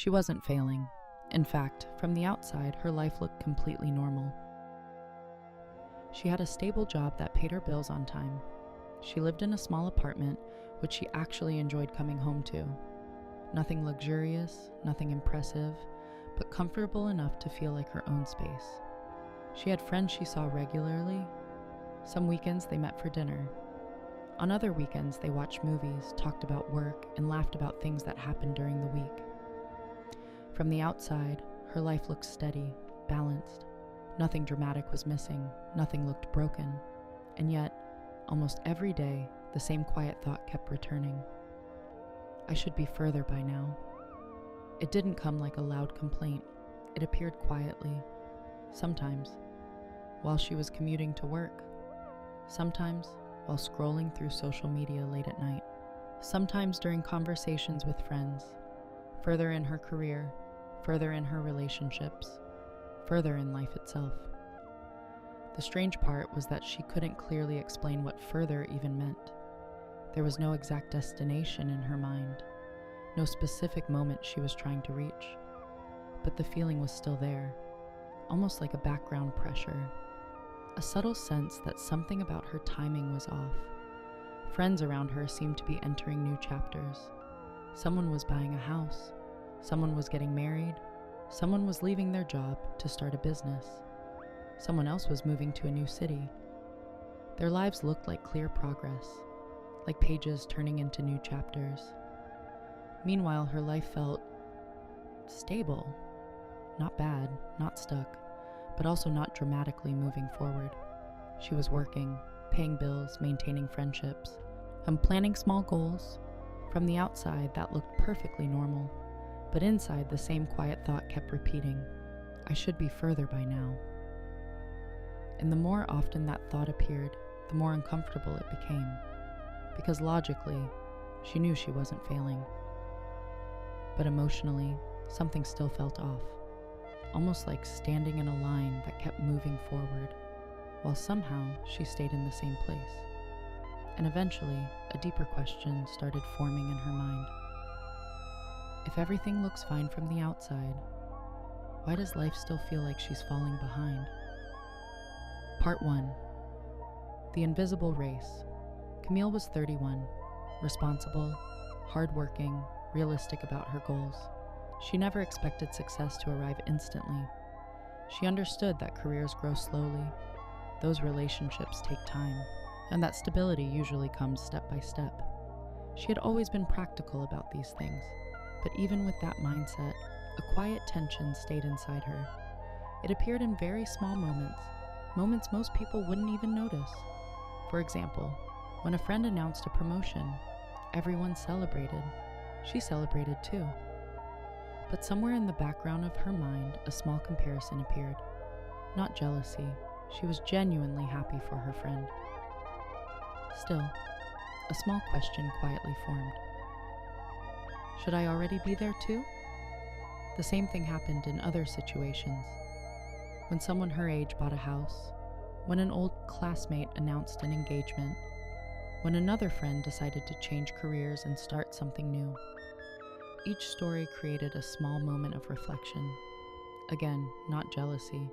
She wasn't failing. In fact, from the outside, her life looked completely normal. She had a stable job that paid her bills on time. She lived in a small apartment, which she actually enjoyed coming home to. Nothing luxurious, nothing impressive, but comfortable enough to feel like her own space. She had friends she saw regularly. Some weekends they met for dinner. On other weekends, they watched movies, talked about work, and laughed about things that happened during the week. From the outside, her life looked steady, balanced. Nothing dramatic was missing, nothing looked broken. And yet, almost every day, the same quiet thought kept returning. I should be further by now. It didn't come like a loud complaint. It appeared quietly. Sometimes, while she was commuting to work. Sometimes, while scrolling through social media late at night. Sometimes during conversations with friends. Further in her career, further in her relationships, further in life itself. The strange part was that she couldn't clearly explain what further even meant. There was no exact destination in her mind, no specific moment she was trying to reach, but the feeling was still there, almost like a background pressure, a subtle sense that something about her timing was off. Friends around her seemed to be entering new chapters. Someone was buying a house, someone was getting married, someone was leaving their job to start a business, someone else was moving to a new city. Their lives looked like clear progress, like pages turning into new chapters. Meanwhile, her life felt stable, not bad, not stuck, but also not dramatically moving forward. She was working, paying bills, maintaining friendships, and planning small goals. From the outside, that looked perfectly normal, but inside, the same quiet thought kept repeating, I should be further by now. And the more often that thought appeared, the more uncomfortable it became, because logically, she knew she wasn't failing. But emotionally, something still felt off, almost like standing in a line that kept moving forward, while somehow she stayed in the same place. And eventually, a deeper question started forming in her mind. If everything looks fine from the outside, why does life still feel like she's falling behind? Part 1. The Invisible Race. Camille was 31, responsible, hardworking, realistic about her goals. She never expected success to arrive instantly. She understood that careers grow slowly, those relationships take time, and that stability usually comes step by step. She had always been practical about these things, but even with that mindset, a quiet tension stayed inside her. It appeared in very small moments most people wouldn't even notice. For example, when a friend announced a promotion, everyone celebrated. She celebrated too. But somewhere in the background of her mind, a small comparison appeared. Not jealousy. She was genuinely happy for her friend. Still, a small question quietly formed. Should I already be there too? The same thing happened in other situations. When someone her age bought a house, when an old classmate announced an engagement, when another friend decided to change careers and start something new. Each story created a small moment of reflection. Again, not jealousy,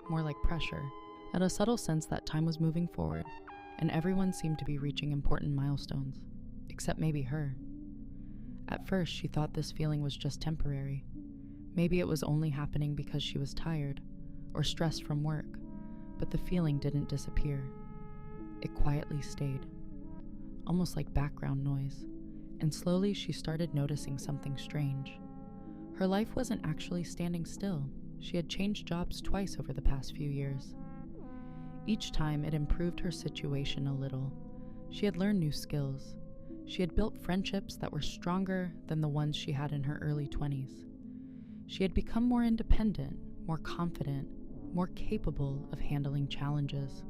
more like pressure, and a subtle sense that time was moving forward, and everyone seemed to be reaching important milestones, except maybe her. At first, she thought this feeling was just temporary. Maybe it was only happening because she was tired or stressed from work, but the feeling didn't disappear. It quietly stayed, almost like background noise, and slowly she started noticing something strange. Her life wasn't actually standing still. She had changed jobs twice over the past few years. Each time it improved her situation a little. She had learned new skills. She had built friendships that were stronger than the ones she had in her early 20s. She had become more independent, more confident, more capable of handling challenges.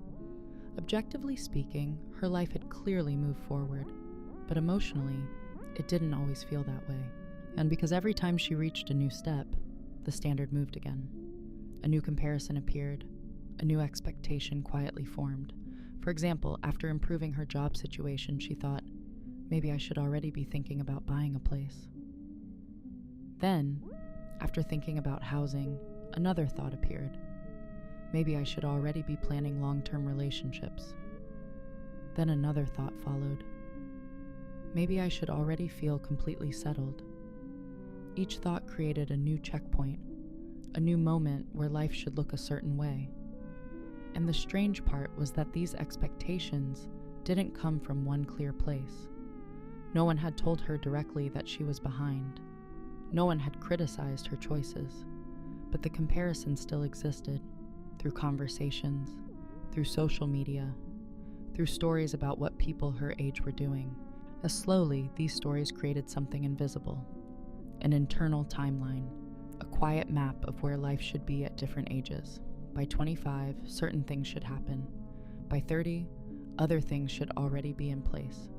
Objectively speaking, her life had clearly moved forward, but emotionally, it didn't always feel that way. And because every time she reached a new step, the standard moved again. A new comparison appeared, a new expectation quietly formed. For example, after improving her job situation, she thought, maybe I should already be thinking about buying a place. Then, After thinking about housing, another thought appeared. Maybe I should already be planning long-term relationships. Then another thought followed. Maybe I should already feel completely settled. Each thought created a new checkpoint, a new moment where life should look a certain way. And the strange part was that these expectations didn't come from one clear place. No one had told her directly that she was behind. No one had criticized her choices, but the comparison still existed through conversations, through social media, through stories about what people her age were doing. As slowly, these stories created something invisible, an internal timeline, a quiet map of where life should be at different ages. By 25, certain things should happen. By 30, other things should already be in place.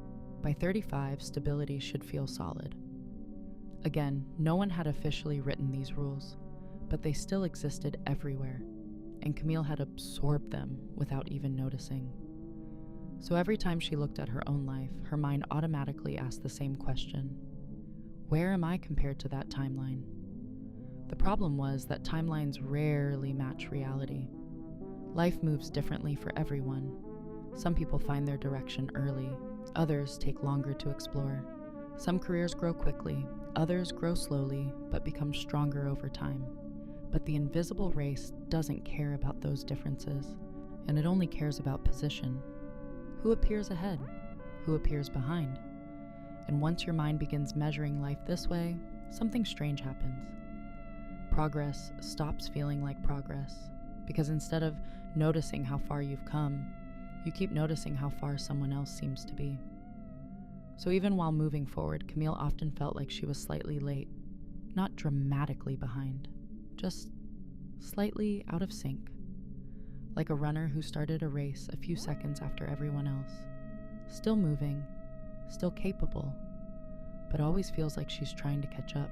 By 35, stability should feel solid. Again, no one had officially written these rules, but they still existed everywhere, and Camille had absorbed them without even noticing. So every time she looked at her own life, her mind automatically asked the same question: where am I compared to that timeline? The problem was that timelines rarely match reality. Life moves differently for everyone. Some people find their direction early, others take longer to explore. Some careers grow quickly, others grow slowly but become stronger over time. But the invisible race doesn't care about those differences, and it only cares about position. Who appears ahead? Who appears behind? And once your mind begins measuring life this way, something strange happens. Progress stops feeling like progress, because instead of noticing how far you've come, you keep noticing how far someone else seems to be. So even while moving forward, Camille often felt like she was slightly late, not dramatically behind, just slightly out of sync. Like a runner who started a race a few seconds after everyone else, still moving, still capable, but always feels like she's trying to catch up.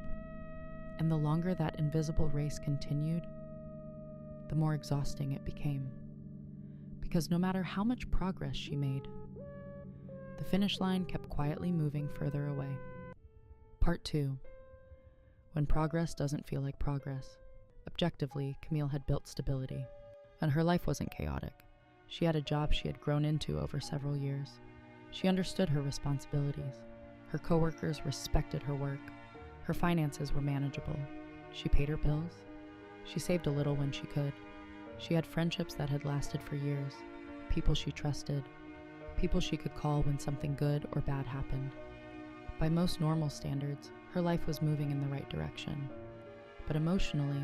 And the longer that invisible race continued, the more exhausting it became. Because no matter how much progress she made, the finish line kept quietly moving further away. Part 2. When progress doesn't feel like progress. Objectively, Camille had built stability, and her life wasn't chaotic. She had a job she had grown into over several years. She understood her responsibilities. Her coworkers respected her work. Her finances were manageable. She paid her bills. She saved a little when she could. She had friendships that had lasted for years, people she trusted, people she could call when something good or bad happened. By most normal standards, her life was moving in the right direction. But emotionally,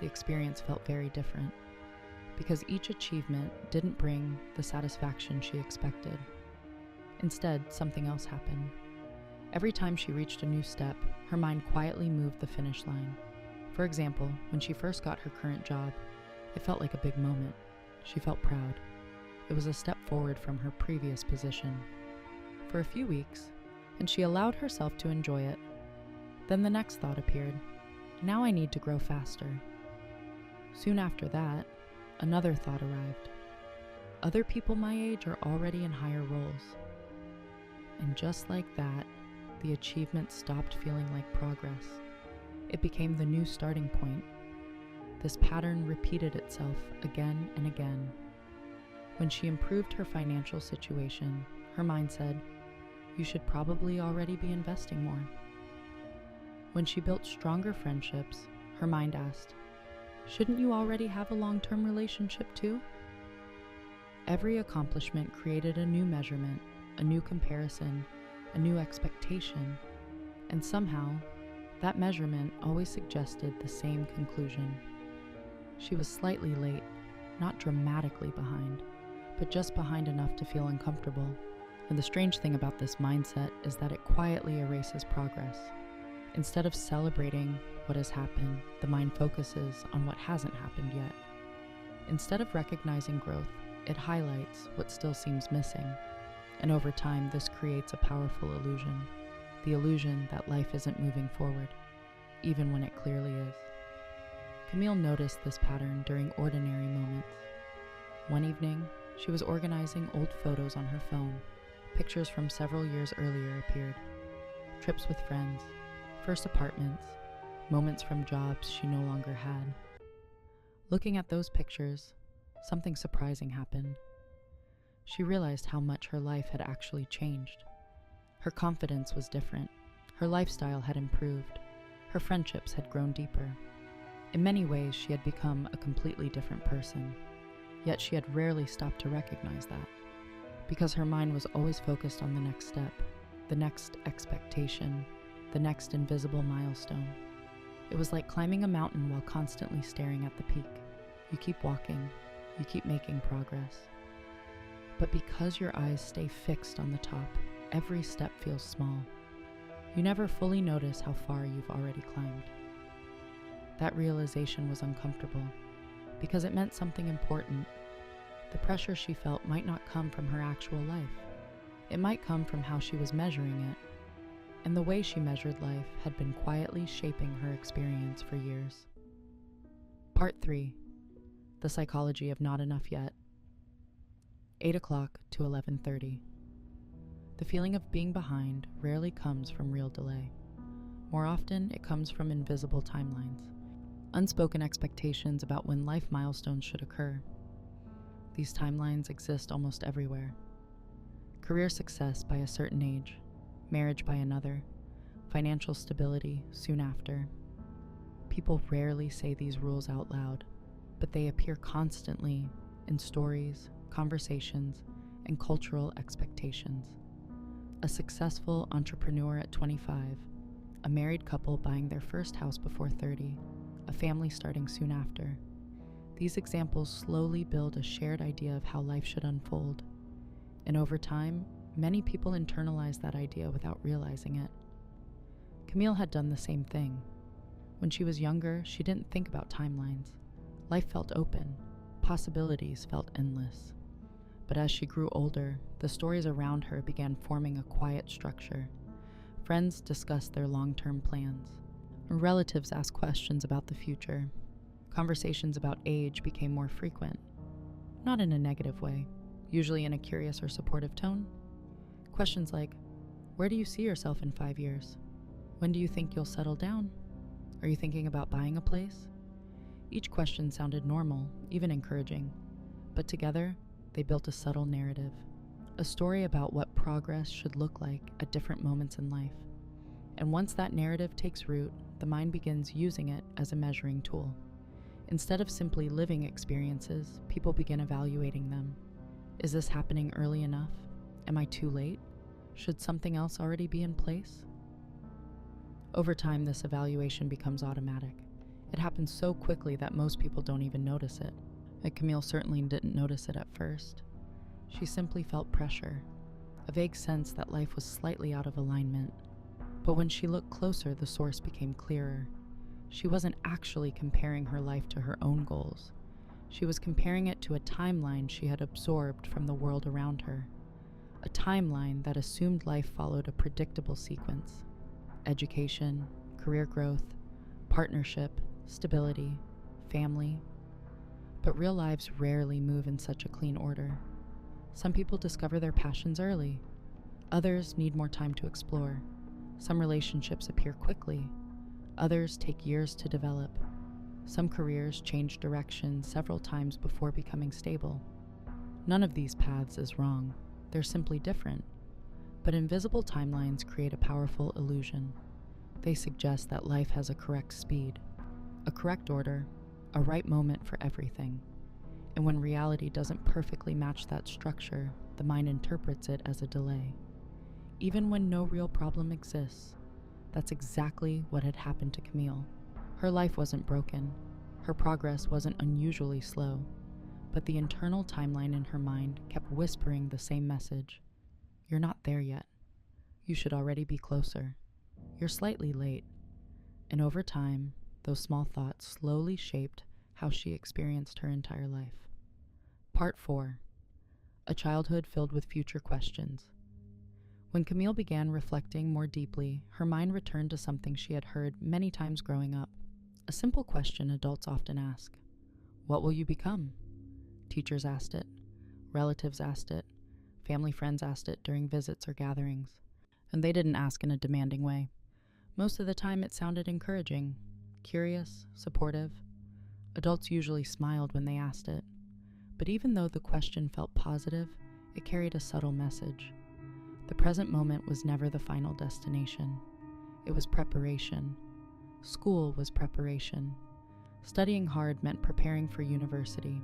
the experience felt very different, because each achievement didn't bring the satisfaction she expected. Instead, something else happened. Every time she reached a new step, her mind quietly moved the finish line. For example, when she first got her current job, it felt like a big moment. She felt proud. It was a step forward from her previous position. For a few weeks, and she allowed herself to enjoy it. Then the next thought appeared: now I need to grow faster. Soon after that, another thought arrived. Other people my age are already in higher roles. And just like that, the achievement stopped feeling like progress. It became the new starting point. This pattern repeated itself again and again. When she improved her financial situation, her mind said, "You should probably already be investing more." When she built stronger friendships, her mind asked, "Shouldn't you already have a long-term relationship too?" Every accomplishment created a new measurement, a new comparison, a new expectation, and somehow, that measurement always suggested the same conclusion. She was slightly late, not dramatically behind, but just behind enough to feel uncomfortable. And the strange thing about this mindset is that it quietly erases progress. Instead of celebrating what has happened, the mind focuses on what hasn't happened yet. Instead of recognizing growth, it highlights what still seems missing. And over time, this creates a powerful illusion. The illusion that life isn't moving forward, even when it clearly is. Camille noticed this pattern during ordinary moments. One evening, she was organizing old photos on her phone. Pictures from several years earlier appeared. Trips with friends, first apartments, moments from jobs she no longer had. Looking at those pictures, something surprising happened. She realized how much her life had actually changed. Her confidence was different. Her lifestyle had improved. Her friendships had grown deeper. In many ways, she had become a completely different person. Yet she had rarely stopped to recognize that, because her mind was always focused on the next step, the next expectation, the next invisible milestone. It was like climbing a mountain while constantly staring at the peak. You keep walking, you keep making progress. But because your eyes stay fixed on the top, every step feels small. You never fully notice how far you've already climbed. That realization was uncomfortable, because it meant something important. The pressure she felt might not come from her actual life. It might come from how she was measuring it, and the way she measured life had been quietly shaping her experience for years. Part 3. The Psychology of Not Enough Yet. 8 o'clock to 11:30. The feeling of being behind rarely comes from real delay. More often, it comes from invisible timelines, unspoken expectations about when life milestones should occur. These timelines exist almost everywhere. Career success by a certain age, marriage by another, financial stability soon after. People rarely say these rules out loud, but they appear constantly in stories, conversations, and cultural expectations. A successful entrepreneur at 25, a married couple buying their first house before 30, a family starting soon after. These examples slowly build a shared idea of how life should unfold. And over time, many people internalize that idea without realizing it. Camille had done the same thing. When she was younger, she didn't think about timelines. Life felt open. Possibilities felt endless. But as she grew older, the stories around her began forming a quiet structure. Friends discussed their long-term plans. Relatives asked questions about the future. Conversations about age became more frequent. Not in a negative way, usually in a curious or supportive tone. Questions like, where do you see yourself in 5 years? When do you think you'll settle down? Are you thinking about buying a place? Each question sounded normal, even encouraging, but together, they built a subtle narrative, a story about what progress should look like at different moments in life. And once that narrative takes root, the mind begins using it as a measuring tool. Instead of simply living experiences, people begin evaluating them. Is this happening early enough? Am I too late? Should something else already be in place? Over time, this evaluation becomes automatic. It happens so quickly that most people don't even notice it. And Camille certainly didn't notice it at first. She simply felt pressure, a vague sense that life was slightly out of alignment. But when she looked closer, the source became clearer. She wasn't actually comparing her life to her own goals. She was comparing it to a timeline she had absorbed from the world around her. A timeline that assumed life followed a predictable sequence: education, career growth, partnership, stability, family. But real lives rarely move in such a clean order. Some people discover their passions early. Others need more time to explore. Some relationships appear quickly. Others take years to develop. Some careers change direction several times before becoming stable. None of these paths is wrong. They're simply different. But invisible timelines create a powerful illusion. They suggest that life has a correct speed, a correct order, a right moment for everything. And when reality doesn't perfectly match that structure, the mind interprets it as a delay. Even when no real problem exists, that's exactly what had happened to Camille. Her life wasn't broken. Her progress wasn't unusually slow. But the internal timeline in her mind kept whispering the same message. You're not there yet. You should already be closer. You're slightly late. And over time, those small thoughts slowly shaped how she experienced her entire life. Part 4. A childhood filled with future questions. When Camille began reflecting more deeply, her mind returned to something she had heard many times growing up. A simple question adults often ask. What will you become? Teachers asked it. Relatives asked it. Family friends asked it during visits or gatherings. And they didn't ask in a demanding way. Most of the time it sounded encouraging. Curious, supportive. Adults usually smiled when they asked it. But even though the question felt positive, it carried a subtle message. The present moment was never the final destination. It was preparation. School was preparation. Studying hard meant preparing for university.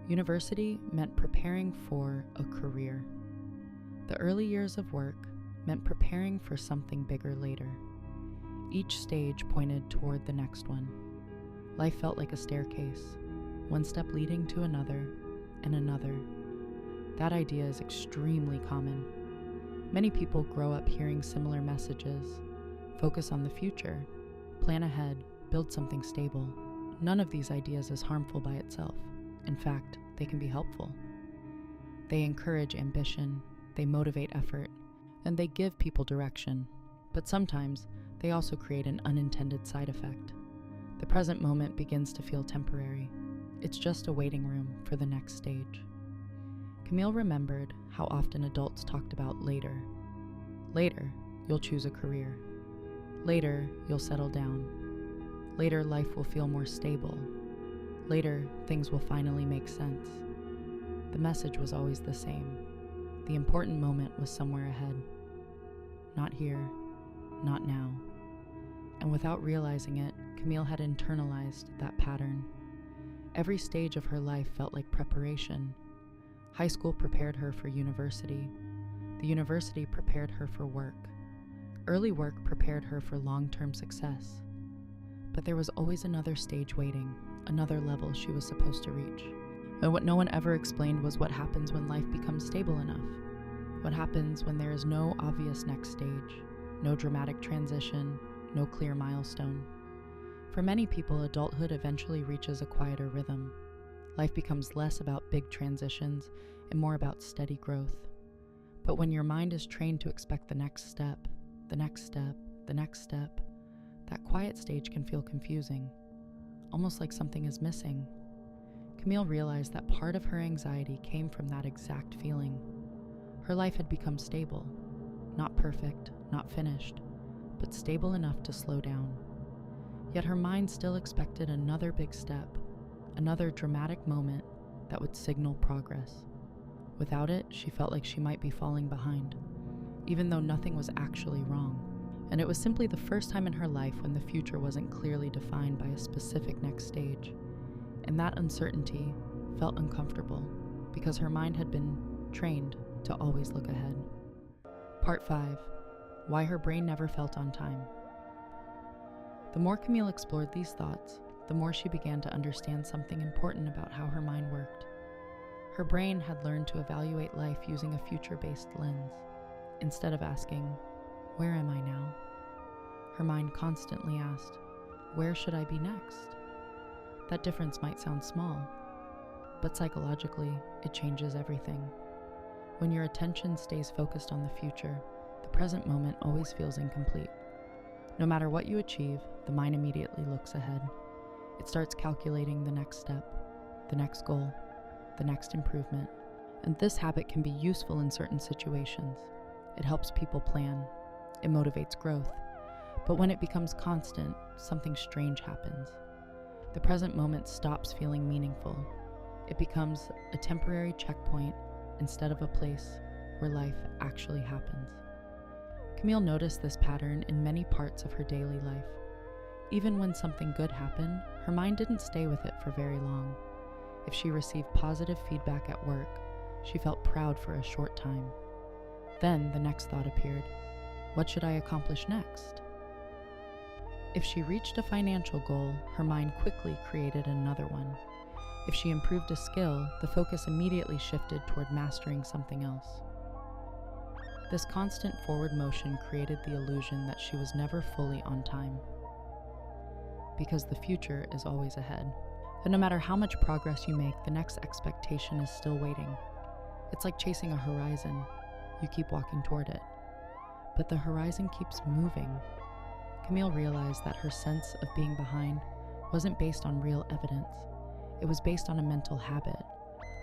University meant preparing for a career. The early years of work meant preparing for something bigger later. Each stage pointed toward the next one. Life felt like a staircase, one step leading to another and another. That idea is extremely common. Many people grow up hearing similar messages. Focus on the future, plan ahead, build something stable. None of these ideas is harmful by itself. In fact, they can be helpful. They encourage ambition, they motivate effort, and they give people direction. But sometimes, they also create an unintended side effect. The present moment begins to feel temporary. It's just a waiting room for the next stage. Camille remembered how often adults talked about later. Later, you'll choose a career. Later, you'll settle down. Later, life will feel more stable. Later, things will finally make sense. The message was always the same. The important moment was somewhere ahead. Not here, not now. And without realizing it, Camille had internalized that pattern. Every stage of her life felt like preparation. High school prepared her for university. The university prepared her for work. Early work prepared her for long-term success. But there was always another stage waiting, another level she was supposed to reach. And what no one ever explained was what happens when life becomes stable enough. What happens when there is no obvious next stage, no dramatic transition, no clear milestone. For many people, adulthood eventually reaches a quieter rhythm. Life becomes less about big transitions and more about steady growth. But when your mind is trained to expect the next step, the next step, the next step, that quiet stage can feel confusing, almost like something is missing. Camille realized that part of her anxiety came from that exact feeling. Her life had become stable, not perfect, not finished, but stable enough to slow down. Yet her mind still expected another big step, another dramatic moment that would signal progress. Without it, she felt like she might be falling behind, even though nothing was actually wrong. And it was simply the first time in her life when the future wasn't clearly defined by a specific next stage. And that uncertainty felt uncomfortable because her mind had been trained to always look ahead. Part 5. Why her brain never felt on time. The more Camille explored these thoughts, the more she began to understand something important about how her mind worked. Her brain had learned to evaluate life using a future-based lens. Instead of asking, "Where am I now?" her mind constantly asked, "Where should I be next?" That difference might sound small, but psychologically, it changes everything. When your attention stays focused on the future, the present moment always feels incomplete. No matter what you achieve, the mind immediately looks ahead. It starts calculating the next step, the next goal, the next improvement. And this habit can be useful in certain situations. It helps people plan. It motivates growth. But when it becomes constant, something strange happens. The present moment stops feeling meaningful. It becomes a temporary checkpoint instead of a place where life actually happens. Camille noticed this pattern in many parts of her daily life. Even when something good happened, her mind didn't stay with it for very long. If she received positive feedback at work, she felt proud for a short time. Then the next thought appeared, what should I accomplish next? If she reached a financial goal, her mind quickly created another one. If she improved a skill, the focus immediately shifted toward mastering something else. This constant forward motion created the illusion that she was never fully on time, because the future is always ahead. And no matter how much progress you make, the next expectation is still waiting. It's like chasing a horizon. You keep walking toward it, but the horizon keeps moving. Camille realized that her sense of being behind wasn't based on real evidence. It was based on a mental habit,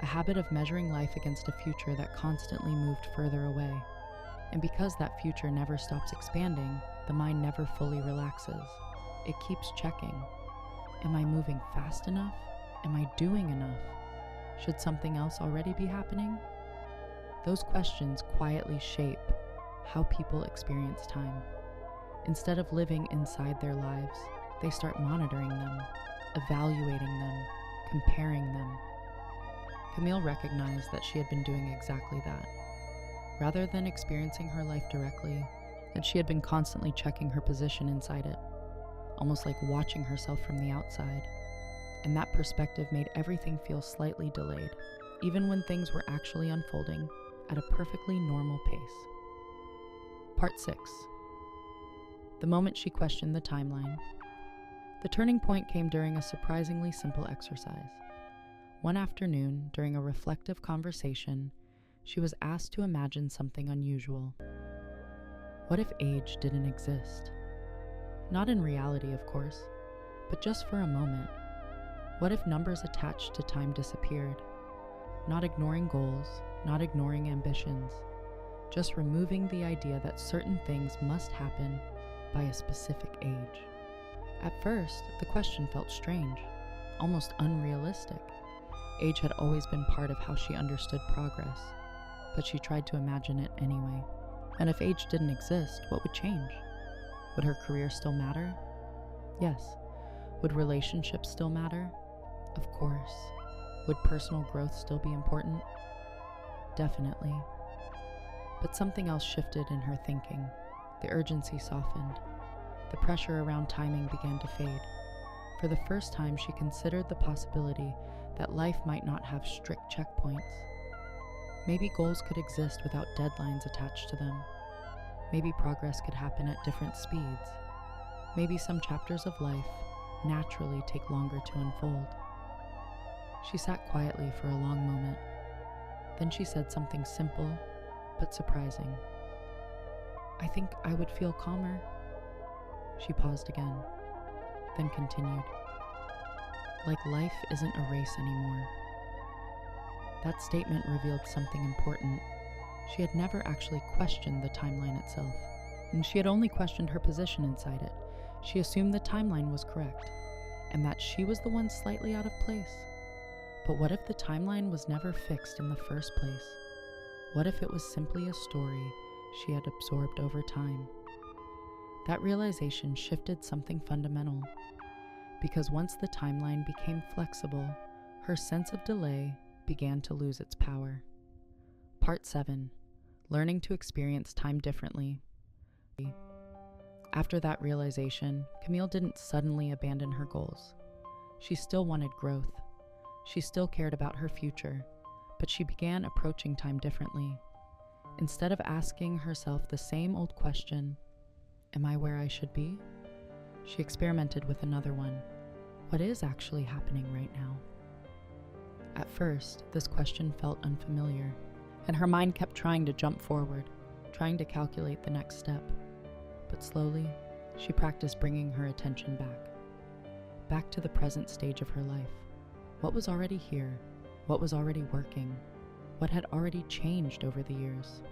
a habit of measuring life against a future that constantly moved further away. And because that future never stops expanding, the mind never fully relaxes. it keeps checking. Am I moving fast enough? Am I doing enough? Should something else already be happening? Those questions quietly shape how people experience time. Instead of living inside their lives, they start monitoring them, evaluating them, comparing them. Camille recognized that she had been doing exactly that. Rather than experiencing her life directly, that she had been constantly checking her position inside it, almost like watching herself from the outside. And that perspective made everything feel slightly delayed, even when things were actually unfolding at a perfectly normal pace. Part 6. The moment she questioned the timeline. The turning point came during a surprisingly simple exercise. One afternoon, during a reflective conversation, she was asked to imagine something unusual. What if age didn't exist? Not in reality, of course, but just for a moment. What if numbers attached to time disappeared? Not ignoring goals, not ignoring ambitions, just removing the idea that certain things must happen by a specific age. At first, the question felt strange, almost unrealistic. Age had always been part of how she understood progress, but she tried to imagine it anyway. And if age didn't exist, what would change? Would her career still matter? Yes. Would relationships still matter? Of course. Would personal growth still be important? Definitely. But something else shifted in her thinking. The urgency softened. The pressure around timing began to fade. For the first time, she considered the possibility that life might not have strict checkpoints. Maybe goals could exist without deadlines attached to them. Maybe progress could happen at different speeds. Maybe some chapters of life naturally take longer to unfold. She sat quietly for a long moment. Then she said something simple but surprising. I think I would feel calmer. She paused again, then continued. Like life isn't a race anymore. That statement revealed something important. She had never actually questioned the timeline itself, and she had only questioned her position inside it. She assumed the timeline was correct, and that she was the one slightly out of place. But what if the timeline was never fixed in the first place? What if it was simply a story she had absorbed over time? That realization shifted something fundamental, because once the timeline became flexible, her sense of delay began to lose its power. Part 7. Learning to experience time differently. After that realization, Camille didn't suddenly abandon her goals. She still wanted growth. She still cared about her future, but she began approaching time differently. Instead of asking herself the same old question, am I where I should be? She experimented with another one. What is actually happening right now? At first, this question felt unfamiliar, and her mind kept trying to jump forward, trying to calculate the next step. But slowly, she practiced bringing her attention back to the present stage of her life. What was already here? What was already working? What had already changed over the years?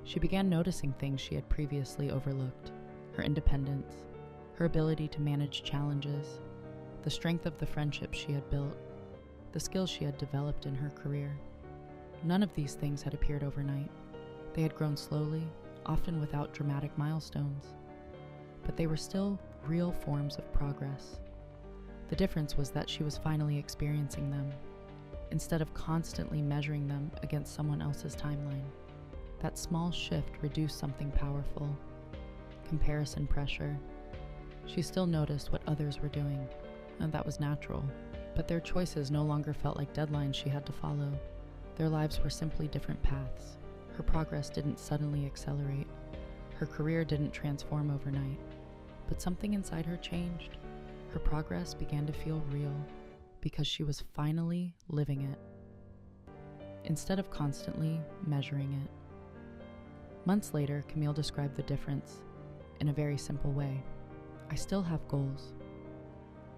She began noticing things she had previously overlooked: her independence, her ability to manage challenges, the strength of the friendships she had built, the skills she had developed in her career. None of these things had appeared overnight. They had grown slowly, often without dramatic milestones, but they were still real forms of progress. The difference was that she was finally experiencing them, instead of constantly measuring them against someone else's timeline. That small shift reduced something powerful: comparison pressure. She still noticed what others were doing, and that was natural, but their choices no longer felt like deadlines she had to follow. Their lives were simply different paths. Her progress didn't suddenly accelerate. Her career didn't transform overnight, but something inside her changed. Her progress began to feel real because she was finally living it, instead of constantly measuring it. Months later, Camille described the difference in a very simple way. I still have goals,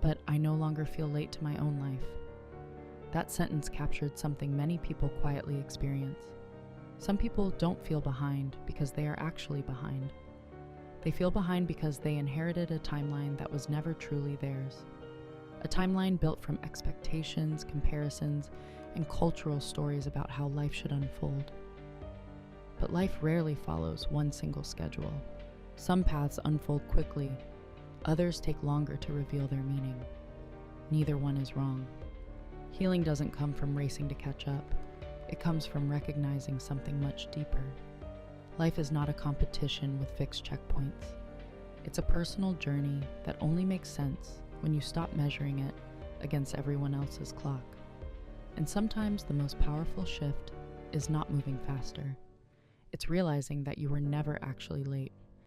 but I no longer feel late to my own life. That sentence captured something many people quietly experience. Some people don't feel behind because they are actually behind. They feel behind because they inherited a timeline that was never truly theirs. A timeline built from expectations, comparisons, and cultural stories about how life should unfold. But life rarely follows one single schedule. Some paths unfold quickly, others take longer to reveal their meaning. Neither one is wrong. Healing doesn't come from racing to catch up. It comes from recognizing something much deeper. Life is not a competition with fixed checkpoints. It's a personal journey that only makes sense when you stop measuring it against everyone else's clock. And sometimes the most powerful shift is not moving faster. It's realizing that you were never actually late.